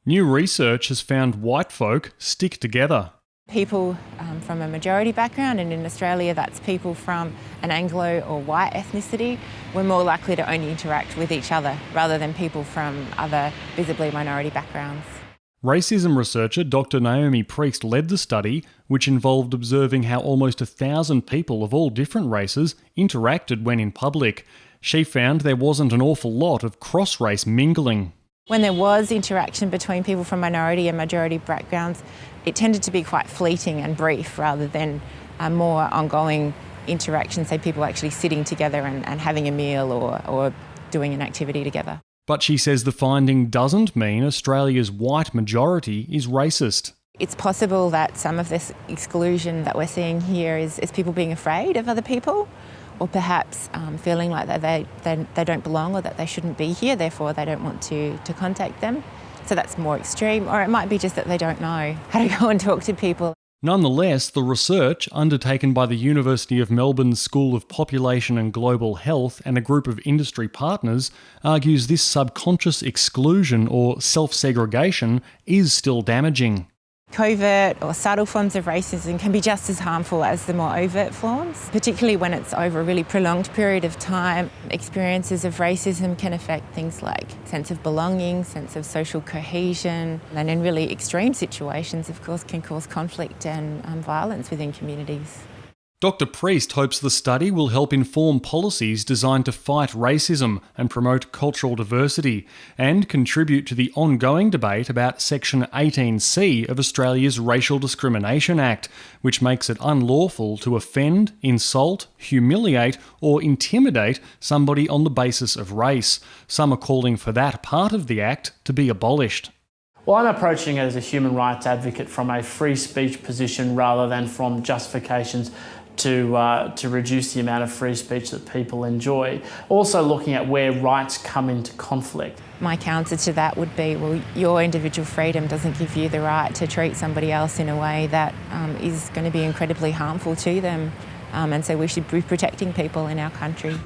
New research has found white folk stick together. People from a majority background, and in Australia that's people from an Anglo or white ethnicity, we're more likely to only interact with each other rather than people from other visibly minority backgrounds. Racism researcher Dr. Naomi Priest led the study, which involved observing how almost 1,000 people of all different races interacted when in public. She found there wasn't an awful lot of cross-race mingling. When there was interaction between people from minority and majority backgrounds, it tended to be quite fleeting and brief rather than a more ongoing interaction, say people actually sitting together and having a meal or doing an activity together. But she says the finding doesn't mean Australia's white majority is racist. It's possible that some of this exclusion that we're seeing here is people being afraid of other people, or perhaps feeling like that they don't belong or that they shouldn't be here, therefore they don't want to contact them. So that's more extreme, or it might be just that they don't know how to go and talk to people. Nonetheless, the research undertaken by the University of Melbourne's School of Population and Global Health and a group of industry partners argues this subconscious exclusion or self-segregation is still damaging. Covert or subtle forms of racism can be just as harmful as the more overt forms, particularly when it's over a really prolonged period of time. Experiences of racism can affect things like sense of belonging, sense of social cohesion, and in really extreme situations, of course, can cause conflict and violence within communities. Dr. Priest hopes the study will help inform policies designed to fight racism and promote cultural diversity, and contribute to the ongoing debate about Section 18C of Australia's Racial Discrimination Act, which makes it unlawful to offend, insult, humiliate or intimidate somebody on the basis of race. Some are calling for that part of the Act to be abolished. Well, I'm approaching it as a human rights advocate from a free speech position rather than from justifications to reduce the amount of free speech that people enjoy. Also looking at where rights come into conflict. My counter to that would be, well, your individual freedom doesn't give you the right to treat somebody else in a way that is going to be incredibly harmful to them. And so we should be protecting people in our country.